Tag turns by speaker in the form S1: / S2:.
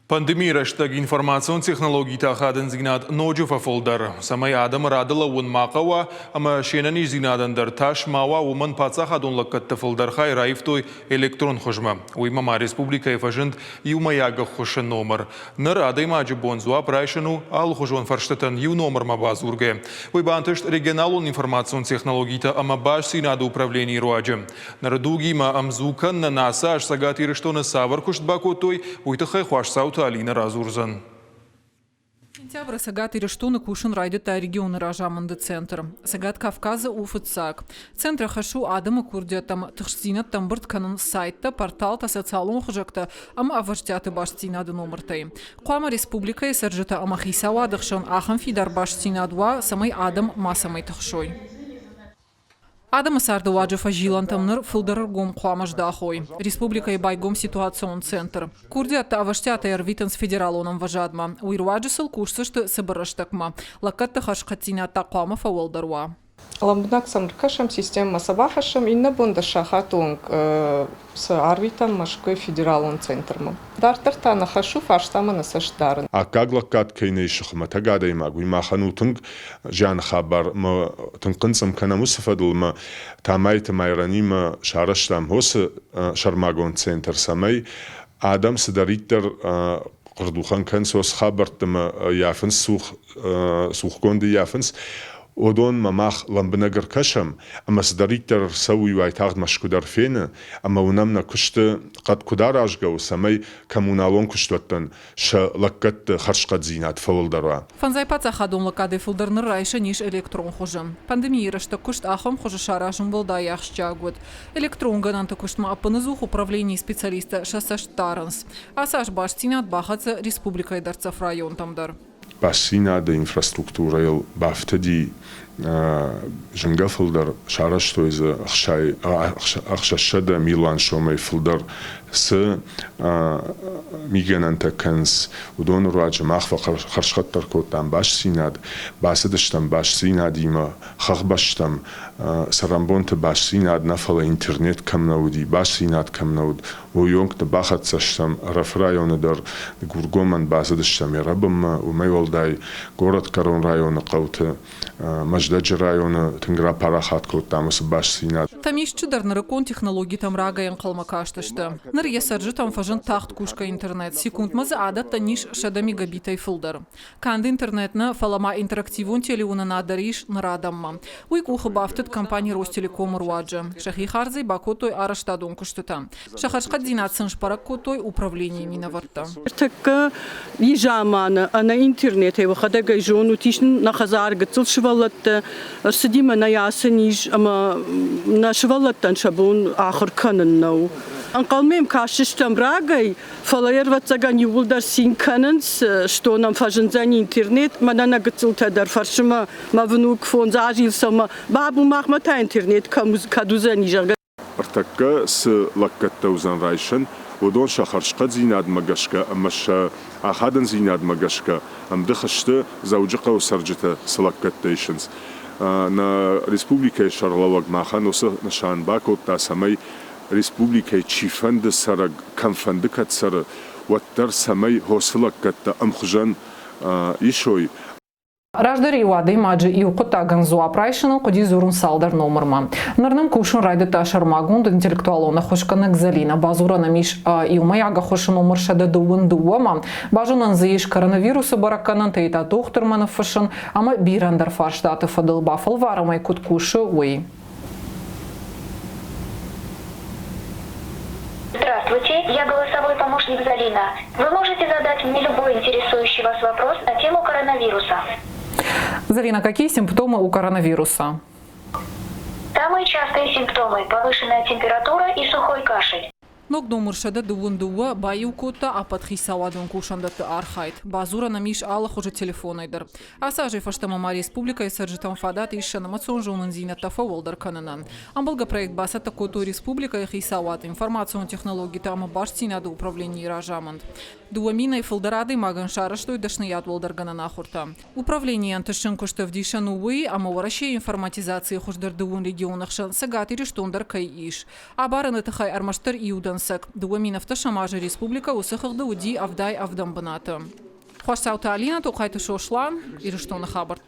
S1: Pandemia rashtak information technology ta khadin zinad nojufa folder. Samay adam radala wun maqawa ama shenani zinadan dar tash mawa woman patsa khadun lakat folder khay raiftoy elektron khujma. Uimama Respublika efajend yuma yaga khushan номер. Nar adayma jibonzwa praishanu al khujwan farштатан ю номер мабазурге. Уйбантышт регионалун информацион технологий та ama bash sinad управление руаджем. Нарадуги ма амзукан на наса аш сагатир что на савар кушт бакотой уйтахай хваш саут Алина Разурзан.
S2: Сентябрь сагат и рештуны кушен райдет регионы ражаманды центр. Сагат Кавказа уфыцак. Центр хашу адама курдятам тхшзинат тамбырт канын сайта портал та социалон хужакта ама аваштяты баштинады номертай. Куама республика и саржата ама хисава дыхшан ахан фидар баштинадва самай адам масамай тхшой. Адам сардуаджа жилантамныр фылдарыргом куамаш дахой. Республика и байгом ситуацион центр. Курдят аваштята эрвитанс федералоном важадма. Уирваджа сылкушсышты сыбырыштакма. Лакатта хашкатинята куама фауалдаруа.
S3: Ламбнак самркашам система сабахашам инна бунда шахатунг с арвитам машкой федералон центром. Дартарта нахашу фаштама насаштарн.
S4: А как лакат кейнейших матагада имагу имаханутунг жан хабар ма тункынсам кана мусафадул ма тамайт майранима шараштам хос шармагон центр самай адам сдариттер قردوخان كان سوس خبرت ما يافنس سوخ كوندي يافنس ودون مماخ لمبنجر كشم أما صدريتر سوي وايتاغ مشكودر فينا أما ونمنا كشت قد كدار أشجو سمي كمونالون كشتوتن ش لقت خرشقت زينات فولدروا.
S2: فنزاي باتsa خادون لقادي فولدرنر رايشة نيش إلكترون خجم. Пандемия رشتا كشت آخم خج شاراشم بالدا يخشجاغود. إلكترون غنانت كشت ما أبنزوخ управление специалиста шасаш Таранс. Асаш баштинат бахаца республика и дарцев район тамдар.
S4: Бассина да инфраструктура ел бафтади жинга филдер шараш то из ахшашада Милан шомай филдер с мигенанта канс удон раджа махва харшхаттар котам баш синад басадштам баш синадима хахбаштам сарамбонт баш синад нафала интернет камнауди баш синад камнауд уйонг да бахатсаштам рафрайонадар гургоман басадштам рабам умайвалдай город Карон района қауты Маждаджи района Тынгра парахат котамыс баш синад.
S2: Тамиш чударнары кон технологии там рагаян қалмакаштышты. Нар есаржы там фажын тахт кушка интернет. Секунд мазы адатта ниш шада мегабитай фылдар. Канды интернетна фалама интерактивун телеуна надариш нарадамма. Уйк ухы бафтыт компания Ростелеком руаджа. Шахи харзай бакотой араштадон куштыта. Шахаршкат зинатсын шпарак котой управление минаварта.
S5: Так ежамана на интернете выхода гайжону тишн на хазар гцыл швалат сидима на ясениш ама на швалаттан шабун ахыр канын нау. Анкалмем кашиштам рагай фалаерватсаган ювулдар синканынс что нам фажынзани интернет манана гцыл тадар фаршыма мавнук фон зажилсама бабу махмата интернет кадузани жага.
S4: Артакка с лаккатта узан райшын ودون شخرشقت زيناد مجشكا أمش أحدن زيناد مجشكا أم دخشت زوجقة وسرجته سلكتيشنز نا ريسبوبليكا شارلوغ ماخان وس نشان باكو تاسمي ريسبوبليكا تشيفند سر كمفندكت سر وتر سمي هو سلكت أم خجن يشوي
S2: Раждари вады маджи и укута ганзуа прайшина куди зурун салдар номерма. Нарнам кушун райдата шармагун интеллектуалона хошканак залина базура намиш и умаяга хошин умыршада дуын дуама. Бажунан заиш коронавируса бараканан тейта доктормана фашин ама бирандар фарштаты фадыл бафал варамай куткуши уй.
S6: Здравствуйте, я голосовой помощник Залина. Вы можете задать мне любой интересующий вас вопрос на тему коронавируса.
S2: Залина, какие симптомы у коронавируса?
S6: Самые частые симптомы – повышенная температура и сухой кашель.
S2: Ногдо муршада дуа баю кота апатхисавадон кушандаты архайт. Базура намиш аллах уже телефонайдер. Асажи фаштамама республика и саржитам фадат и шанамацион жонан зинатта фаволдар кананан. Амбалга проект басата кото республика и хисават. Информацион технологии тама баштинада управление ражаманд. Дуамина и фалдарады маган шараштой дашнаят волдаргана нахурта. Управление антышын кушта в дишануы, ама варащей информатизации хуждар дуун регионах шан сагат и рештондар кай иш. Абаран это хай армаштар иудан Янсак, Дуаминов Ташамажа Республика, Усахахда Уди Авдай Авдамбаната. Хош Сауталина, Тукайта Шошлан, и что на Хабарта.